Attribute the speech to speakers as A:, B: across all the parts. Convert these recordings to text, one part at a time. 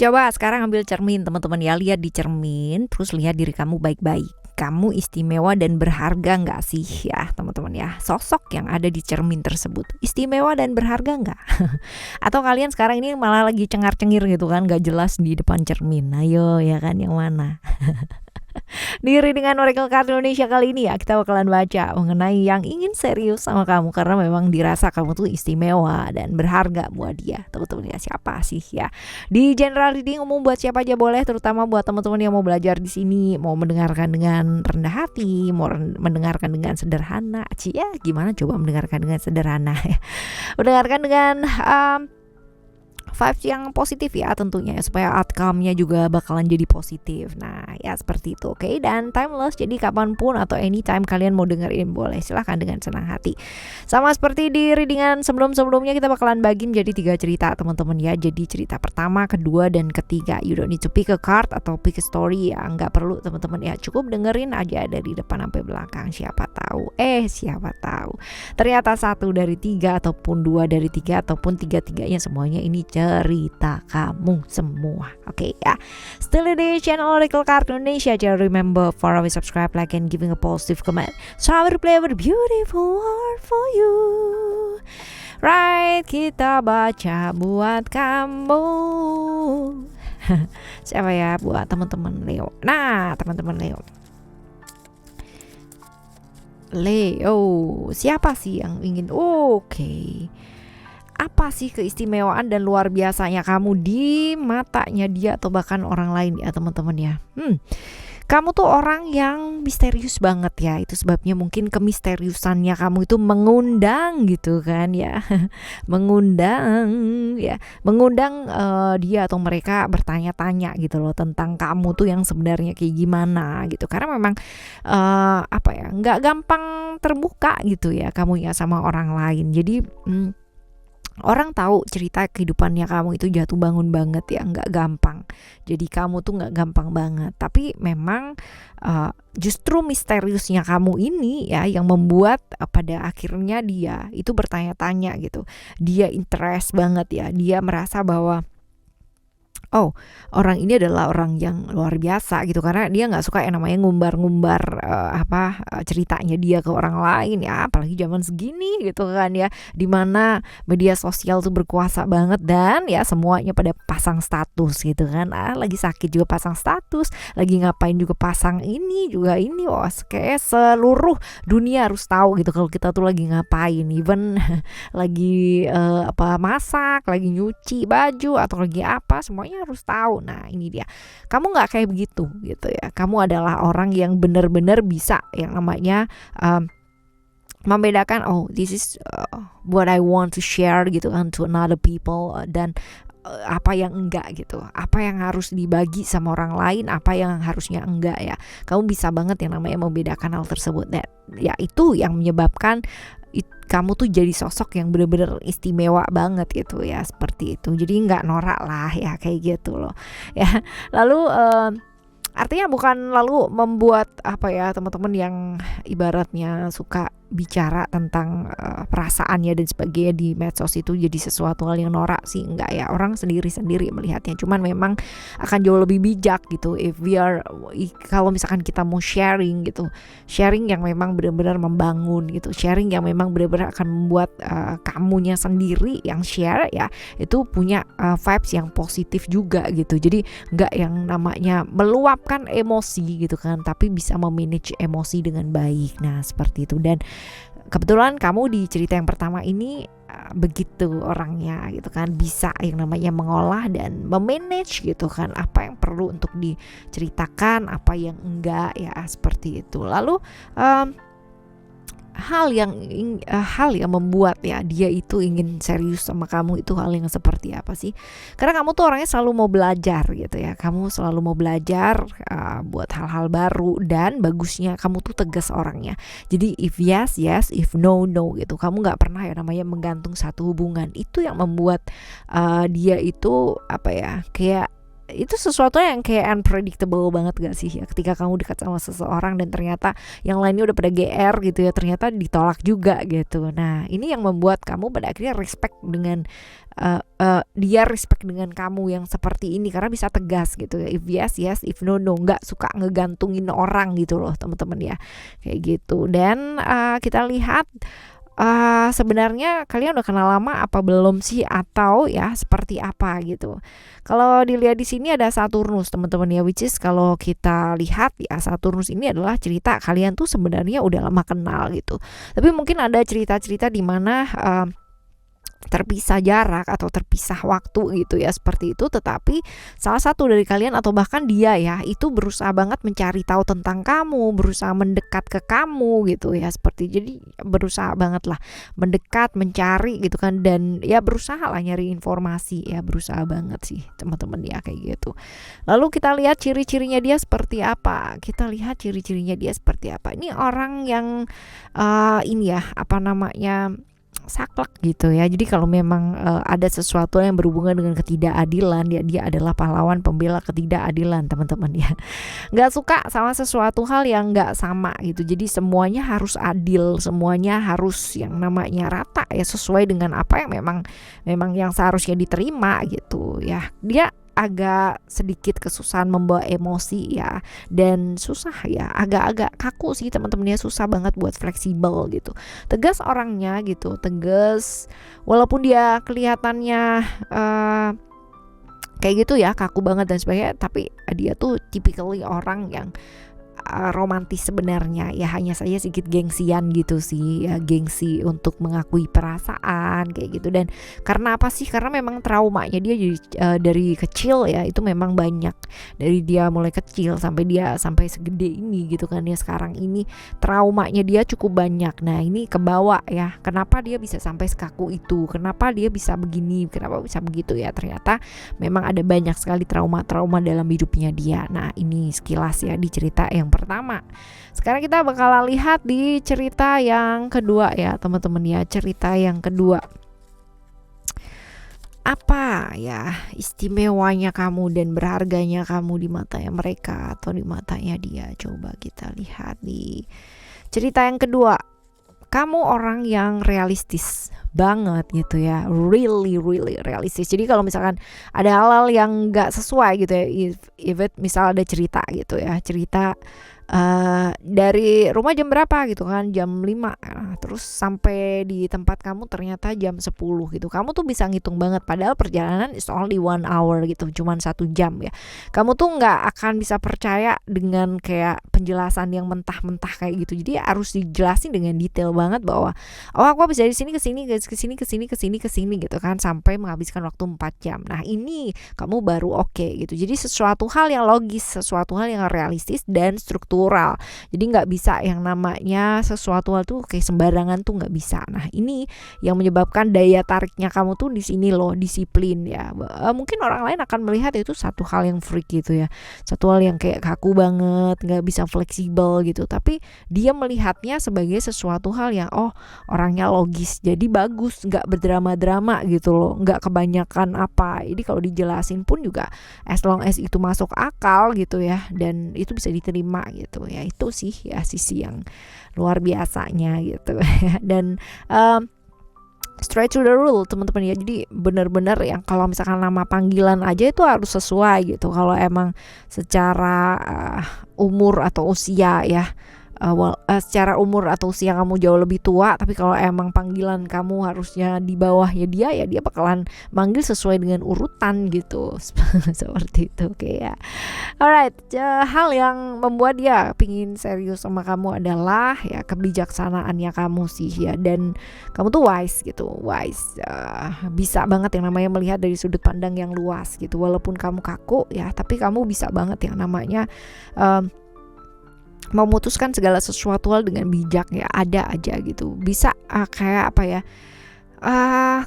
A: Coba sekarang ambil cermin teman-teman ya, lihat di cermin, terus lihat diri kamu baik-baik. Kamu istimewa dan berharga nggak sih ya teman-teman ya? Sosok yang ada di cermin tersebut istimewa dan berharga nggak? Atau kalian sekarang ini malah lagi cengar-cengir gitu kan, nggak jelas di depan cermin. Ayo ya kan, yang mana? Di Readingan Oracle Card Indonesia kali ini ya, kita bakalan baca mengenai yang ingin serius sama kamu karena memang dirasa kamu tuh istimewa dan berharga buat dia. Teman-teman ya, siapa sih ya? Di general reading umum buat siapa aja boleh, terutama buat teman-teman yang mau belajar di sini, mau mendengarkan dengan rendah hati, mau mendengarkan dengan sederhana. Ya, gimana coba mendengarkan dengan sederhana ya? Mendengarkan dengan vibes yang positif ya tentunya, supaya outcome-nya juga bakalan jadi positif. Nah ya seperti itu, oke. Dan timeless, jadi kapanpun atau anytime kalian mau dengerin boleh, silahkan dengan senang hati. Sama seperti di readingan sebelum-sebelumnya, kita bakalan bagi menjadi 3 cerita teman-teman ya. Jadi cerita pertama, kedua, dan ketiga. You don't need to pick a card atau pick a story ya, nggak perlu teman-teman ya, cukup dengerin aja dari depan sampai belakang. Siapa tahu ternyata 1 dari 3 ataupun 2 dari 3 ataupun 3-3-nya semuanya ini cerita kamu semua, oke ya. Still di channel Oracle Card Indonesia, jangan remember for always subscribe, like, and giving a positive comment, so I will play a beautiful word for you. Right, kita baca buat kamu. Siapa ya? Buat teman-teman Leo. Nah, teman-teman Leo, siapa sih yang ingin? Oke. Apa sih keistimewaan dan luar biasanya kamu di matanya dia atau bahkan orang lain ya teman-teman ya? Kamu tuh orang yang misterius banget ya. Itu sebabnya mungkin kemisteriusannya kamu itu mengundang gitu kan ya. Mengundang dia atau mereka bertanya-tanya gitu loh tentang kamu tuh yang sebenarnya kayak gimana gitu. Karena memang nggak gampang terbuka gitu ya kamu ya sama orang lain. Jadi orang tahu cerita kehidupannya kamu itu jatuh bangun banget ya, nggak gampang. Jadi kamu tuh nggak gampang banget. Tapi memang justru misteriusnya kamu ini ya yang membuat pada akhirnya dia itu bertanya-tanya gitu. Dia interest banget ya. Dia merasa bahwa orang ini adalah orang yang luar biasa gitu, karena dia nggak suka yang namanya ngumbar-ngumbar ceritanya dia ke orang lain ya, apalagi zaman segini gitu kan ya, dimana media sosial tuh berkuasa banget dan ya semuanya pada pasang status gitu kan, lagi sakit juga pasang status, lagi ngapain juga pasang ini wah kayak seluruh dunia harus tahu gitu kalau kita tuh lagi ngapain, even lagi masak, lagi nyuci baju atau lagi apa, semuanya harus tahu. Nah ini dia, kamu nggak kayak begitu gitu ya. Kamu adalah orang yang benar-benar bisa yang namanya membedakan, this is what I want to share gitu kan to another people, dan apa yang enggak gitu, apa yang harus dibagi sama orang lain, apa yang harusnya enggak ya. Kamu bisa banget yang namanya membedakan hal tersebut. Dan ya itu yang menyebabkan kamu tuh jadi sosok yang bener-bener istimewa banget gitu ya, seperti itu. Jadi nggak norak lah ya, kayak gitu loh ya. Lalu artinya bukan lalu membuat teman-teman yang ibaratnya suka bicara tentang perasaannya dan sebagainya di medsos itu jadi sesuatu hal yang norak sih, enggak ya. Orang sendiri-sendiri melihatnya, cuman memang akan jauh lebih bijak gitu kalau misalkan kita mau sharing gitu, sharing yang memang benar-benar membangun gitu, sharing yang memang benar-benar akan membuat kamunya sendiri yang share ya itu punya vibes yang positif juga gitu. Jadi enggak yang namanya meluapkan emosi gitu kan, tapi bisa memanage emosi dengan baik. Nah seperti itu. Dan kebetulan kamu di cerita yang pertama ini begitu orangnya gitu kan, bisa yang namanya mengolah dan memanage gitu kan, apa yang perlu untuk diceritakan, apa yang enggak ya, seperti itu. Lalu hal yang membuat ya dia itu ingin serius sama kamu itu hal yang seperti apa sih? Karena kamu tuh orangnya selalu mau belajar gitu ya. Kamu selalu mau belajar buat hal-hal baru, dan bagusnya kamu tuh tegas orangnya. Jadi if yes yes, if no no gitu. Kamu nggak pernah ya namanya menggantung satu hubungan. Itu yang membuat dia itu kayak itu sesuatu yang kayak unpredictable banget gak sih ya, ketika kamu dekat sama seseorang dan ternyata yang lainnya udah pada GR gitu ya, ternyata ditolak juga gitu. Nah ini yang membuat kamu pada akhirnya respect dengan dia respect dengan kamu yang seperti ini, karena bisa tegas gitu ya, if yes yes, if no no, nggak suka ngegantungin orang gitu loh teman-teman ya, kayak gitu. Dan kita lihat sebenarnya kalian udah kenal lama apa belum sih, atau ya seperti apa gitu. Kalau dilihat di sini ada Saturnus teman-teman ya, which is kalau kita lihat ya Saturnus ini adalah cerita kalian tuh sebenarnya udah lama kenal gitu. Tapi mungkin ada cerita-cerita di mana terpisah jarak atau terpisah waktu gitu ya, seperti itu. Tetapi salah satu dari kalian atau bahkan dia ya, itu berusaha banget mencari tahu tentang kamu, berusaha mendekat ke kamu gitu ya, seperti jadi berusaha banget lah mendekat, mencari gitu kan, dan ya berusaha lah nyari informasi ya, berusaha banget sih teman-teman ya, kayak gitu. Lalu kita lihat ciri-cirinya dia seperti apa. Kita lihat ciri-cirinya dia seperti apa. Ini orang yang ini ya, apa namanya, saklek gitu ya. Jadi kalau memang ada sesuatu yang berhubungan dengan ketidakadilan, dia adalah pahlawan pembela ketidakadilan teman-teman ya. Nggak suka sama sesuatu hal yang nggak sama gitu. Jadi semuanya harus adil, semuanya harus yang namanya rata ya, sesuai dengan apa yang memang yang seharusnya diterima gitu ya. Dia agak sedikit kesusahan membawa emosi ya, dan susah ya, agak-agak kaku sih teman-teman ya, susah banget buat fleksibel gitu. Tegas orangnya gitu, tegas walaupun dia kelihatannya kayak gitu ya, kaku banget dan sebagainya, tapi dia tuh typically orang yang romantis sebenarnya ya, hanya saja sedikit gengsian gitu sih ya, gengsi untuk mengakui perasaan kayak gitu. Dan karena apa sih, karena memang traumanya dia jadi dari kecil ya, itu memang banyak, dari dia mulai kecil sampai dia sampai segede ini gitu kan ya, sekarang ini traumanya dia cukup banyak. Nah ini kebawa ya, kenapa dia bisa sampai sekaku itu, kenapa dia bisa begini, kenapa bisa begitu ya, ternyata memang ada banyak sekali trauma-trauma dalam hidupnya dia. Nah ini sekilas ya di cerita yang pertama. Sekarang kita bakalan lihat di cerita yang kedua ya teman-teman ya. Cerita yang kedua, apa ya istimewanya kamu dan berharganya kamu di matanya mereka atau di matanya dia. Coba kita lihat di cerita yang kedua. Kamu orang yang realistis banget gitu ya, really realistis. Jadi kalau misalkan ada hal-hal yang nggak sesuai gitu ya, if it misal ada cerita gitu ya, cerita dari rumah jam berapa gitu kan, jam 5, terus sampai di tempat kamu ternyata jam 10 gitu. Kamu tuh bisa ngitung banget, padahal perjalanan is only 1 hour gitu, cuman 1 jam ya. Kamu tuh nggak akan bisa percaya dengan kayak penjelasan yang mentah-mentah kayak gitu. Jadi harus dijelasin dengan detail banget bahwa oh aku habis dari sini ke sini gitu kan, sampai menghabiskan waktu 4 jam. Nah ini kamu baru oke gitu. Jadi sesuatu hal yang logis, sesuatu hal yang realistis dan struktural. Jadi nggak bisa yang namanya sesuatu hal tuh kayak sembarangan tuh, nggak bisa. Nah ini yang menyebabkan daya tariknya kamu tuh di sini loh, disiplin ya. Mungkin orang lain akan melihat itu satu hal yang freak gitu ya, satu hal yang kayak kaku banget, nggak bisa fleksibel gitu. Tapi dia melihatnya sebagai sesuatu hal yang oh orangnya logis, jadi bagus, nggak berdrama-drama gitu loh, nggak kebanyakan apa. Jadi kalau dijelasin pun juga as long as itu masuk akal gitu ya, dan itu bisa diterima gitu ya. Itu sih ya sisi yang luar biasanya gitu. Dan straight to the rule teman-teman ya. Jadi benar-benar yang kalau misalkan nama panggilan aja itu harus sesuai gitu. Kalau emang secara umur atau usia ya, secara umur atau usia kamu jauh lebih tua, tapi kalau emang panggilan kamu harusnya di bawahnya dia, ya dia bakalan manggil sesuai dengan urutan gitu. Seperti itu kayak. Alright, hal yang membuat dia pingin serius sama kamu adalah ya kebijaksanaannya kamu sih ya, dan kamu tuh wise gitu, bisa banget yang namanya melihat dari sudut pandang yang luas gitu. Walaupun kamu kaku ya, tapi kamu bisa banget yang namanya memutuskan segala sesuatu hal dengan bijak ya, ada aja gitu. Bisa kayak apa ya,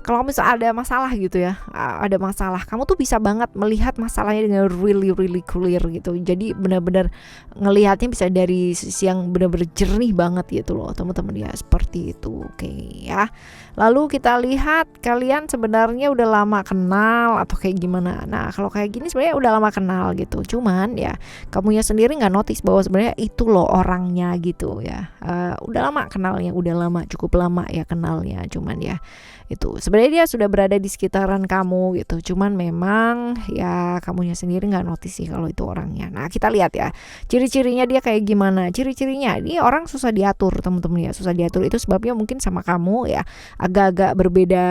A: kalau misalnya ada masalah gitu ya, ada masalah, kamu tuh bisa banget melihat masalahnya dengan really really clear gitu. Jadi benar-benar ngelihatnya bisa dari sisi yang benar-benar jernih banget gitu loh teman-teman ya, seperti itu. Oke ya. Lalu kita lihat kalian sebenarnya udah lama kenal atau kayak gimana. Nah kalau kayak gini sebenarnya udah lama kenal gitu, cuman ya kamunya sendiri nggak notice bahwa sebenarnya itu loh orangnya gitu ya. Udah lama kenalnya, udah lama, cukup lama ya kenalnya, cuman ya itu sebenarnya dia sudah berada di sekitaran kamu gitu, cuman memang ya kamunya sendiri nggak notice sih kalau itu orangnya. Nah kita lihat ya ciri-cirinya dia kayak gimana. Ciri-cirinya ini orang susah diatur teman-teman ya, susah diatur. Itu sebabnya mungkin sama kamu ya agak-agak berbeda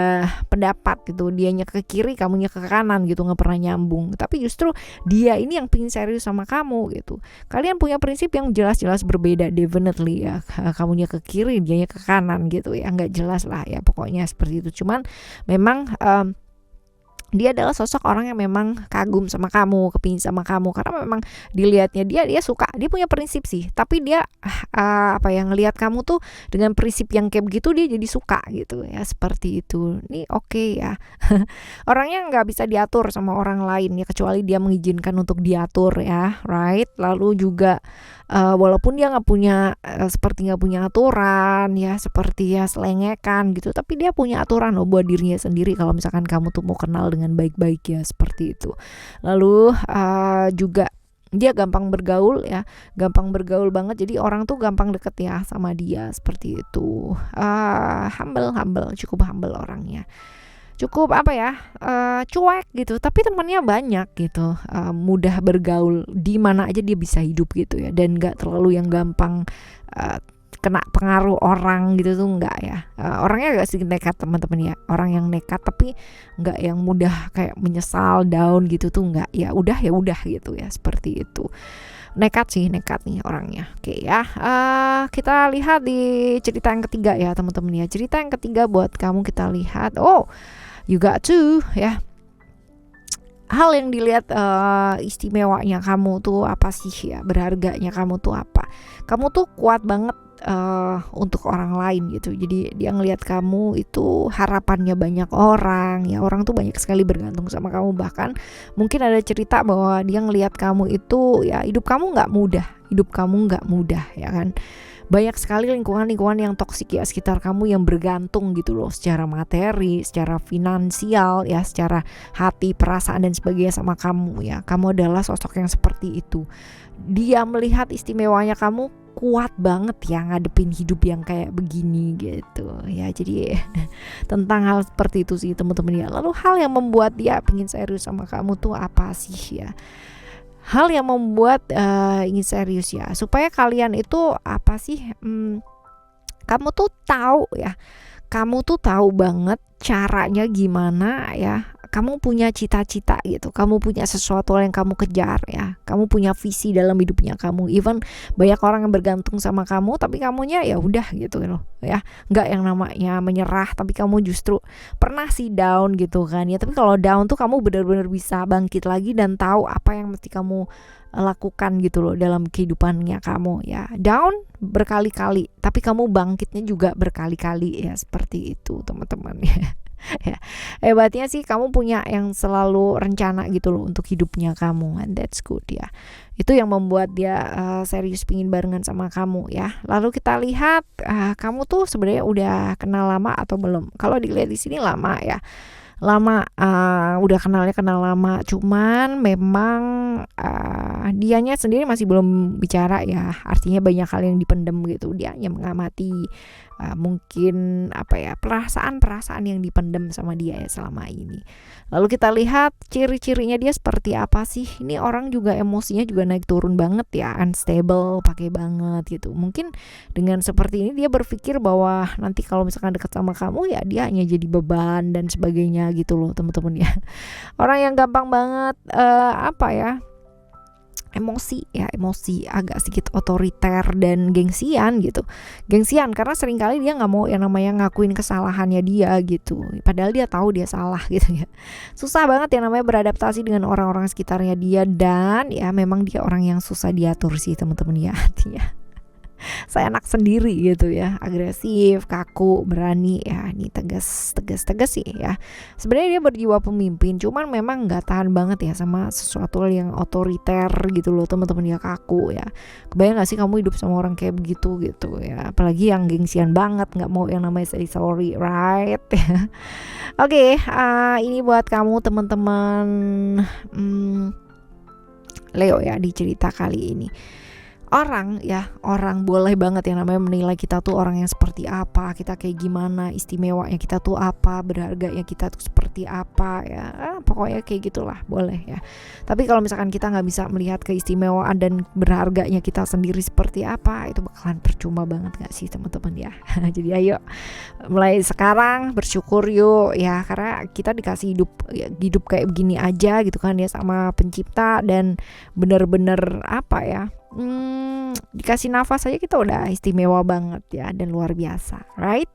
A: pendapat gitu, dianya ke kiri kamunya ke kanan gitu, nggak pernah nyambung. Tapi justru dia ini yang pingin serius sama kamu gitu. Kalian punya prinsip yang jelas-jelas berbeda, definitely ya, kamunya ke kiri dianya ke kanan gitu ya, nggak jelas lah ya pokoknya seperti itu. Cuman memang dia adalah sosok orang yang memang kagum sama kamu, kepingin sama kamu, karena memang dilihatnya dia suka, dia punya prinsip sih, tapi dia apa yang ngelihat kamu tuh dengan prinsip yang kayak begitu dia jadi suka gitu ya, seperti itu. Ini oke ya. Orangnya nggak bisa diatur sama orang lain ya, kecuali dia mengizinkan untuk diatur ya, right? Lalu juga walaupun dia nggak punya seperti nggak punya aturan ya, seperti ya selengekan gitu, tapi dia punya aturan loh buat dirinya sendiri kalau misalkan kamu tuh mau kenal dengan baik-baik ya, seperti itu. Lalu juga dia gampang bergaul ya, gampang bergaul banget, jadi orang tuh gampang deket ya sama dia, seperti itu. Humble, cukup humble orangnya, cukup apa ya, cuek gitu, tapi temannya banyak gitu, mudah bergaul, di mana aja dia bisa hidup gitu ya, dan nggak terlalu yang gampang kena pengaruh orang gitu tuh nggak ya. Orangnya agak sedikit nekat teman-teman ya, orang yang nekat tapi nggak yang mudah kayak menyesal down gitu tuh nggak, ya udah gitu ya, seperti itu. Nekat nih orangnya. Oke ya, kita lihat di cerita yang ketiga ya teman-teman ya. Cerita yang ketiga buat kamu kita lihat, you got to ya, hal yang dilihat istimewanya kamu tuh apa sih ya, berharganya kamu tuh apa. Kamu tuh kuat banget untuk orang lain gitu. Jadi dia ngelihat kamu itu harapannya banyak orang ya, orang tuh banyak sekali bergantung sama kamu. Bahkan mungkin ada cerita bahwa dia ngelihat kamu itu ya, hidup kamu nggak mudah ya kan. Banyak sekali lingkungan-lingkungan yang toksik ya sekitar kamu, yang bergantung gitu loh, secara materi, secara finansial ya, secara hati, perasaan dan sebagainya sama kamu ya. Kamu adalah sosok yang seperti itu. Dia melihat istimewanya kamu kuat banget ya ngadepin hidup yang kayak begini gitu ya. Jadi tentang hal seperti itu sih teman-teman ya. Lalu hal yang membuat dia pengen serius sama kamu tuh apa sih ya? Hal yang membuat ingin serius ya, supaya kalian itu apa sih, kamu tuh tahu ya, kamu tuh tahu banget caranya gimana ya. Kamu punya cita-cita gitu, kamu punya sesuatu yang kamu kejar ya, kamu punya visi dalam hidupnya kamu. Even banyak orang yang bergantung sama kamu, tapi kamunya ya udah gitu loh ya, nggak yang namanya menyerah, tapi kamu justru pernah sih down gitu kan ya. Tapi kalau down tuh kamu benar-benar bisa bangkit lagi dan tahu apa yang mesti kamu lakukan gitu loh dalam kehidupannya kamu ya. Down berkali-kali, tapi kamu bangkitnya juga berkali-kali ya, seperti itu teman-teman ya. Ya, hebatnya sih kamu punya yang selalu rencana gitu loh untuk hidupnya kamu, and that's good ya. Itu yang membuat dia serius pingin barengan sama kamu ya. Lalu kita lihat kamu tuh sebenarnya udah kenal lama atau belum. Kalau dilihat di sini lama ya, lama, udah kenal lama, cuman memang dianya sendiri masih belum bicara ya, artinya banyak hal yang dipendem gitu. Dia hanya mengamati mungkin apa ya, perasaan yang dipendem sama dia ya selama ini. Lalu kita lihat ciri-cirinya dia seperti apa sih. Ini orang juga emosinya juga naik turun banget ya, unstable, pakai banget gitu. Mungkin dengan seperti ini dia berpikir bahwa nanti kalau misalkan dekat sama kamu ya dia hanya jadi beban dan sebagainya gitu loh teman-teman ya. Orang yang gampang banget apa ya, emosi, agak sedikit otoriter dan gengsian gitu. Gengsian karena seringkali dia nggak mau yang namanya ngakuin kesalahannya dia gitu, padahal dia tahu dia salah gitu ya. Susah banget yang namanya beradaptasi dengan orang-orang sekitarnya dia, dan ya memang dia orang yang susah diatur sih teman-teman ya, artinya seenak sendiri gitu ya, agresif, kaku, berani ya, ini tegas sih ya. Sebenarnya dia berjiwa pemimpin, cuman memang nggak tahan banget ya sama sesuatu yang otoriter gitu loh teman-teman, dia kaku ya. Kebayang nggak sih kamu hidup sama orang kayak begitu gitu ya, apalagi yang gengsian banget, nggak mau yang namanya say sorry, right? Oke, ini buat kamu teman-teman Leo ya, di cerita kali ini. Orang boleh banget yang namanya menilai kita tuh orang yang seperti apa, kita kayak gimana, istimewanya kita tuh apa, berharganya kita tuh seperti apa ya, pokoknya kayak gitulah, boleh ya. Tapi kalau misalkan kita nggak bisa melihat keistimewaan dan berharganya kita sendiri seperti apa, itu bakalan percuma banget nggak sih teman-teman ya. Jadi ayo mulai sekarang bersyukur yuk ya, karena kita dikasih hidup kayak begini aja gitu kan ya sama pencipta, dan bener-bener apa ya, dikasih nafas aja kita udah istimewa banget ya, dan luar biasa, right?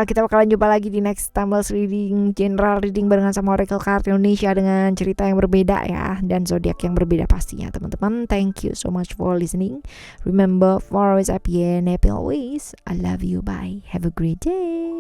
A: Kita bakalan jumpa lagi di next Tumbles Reading, General Reading barengan sama Oracle Card Indonesia dengan cerita yang berbeda ya, dan zodiak yang berbeda pastinya teman-teman. Thank you so much for listening. Remember, for always happy and happy always. I love you. Bye. Have a great day.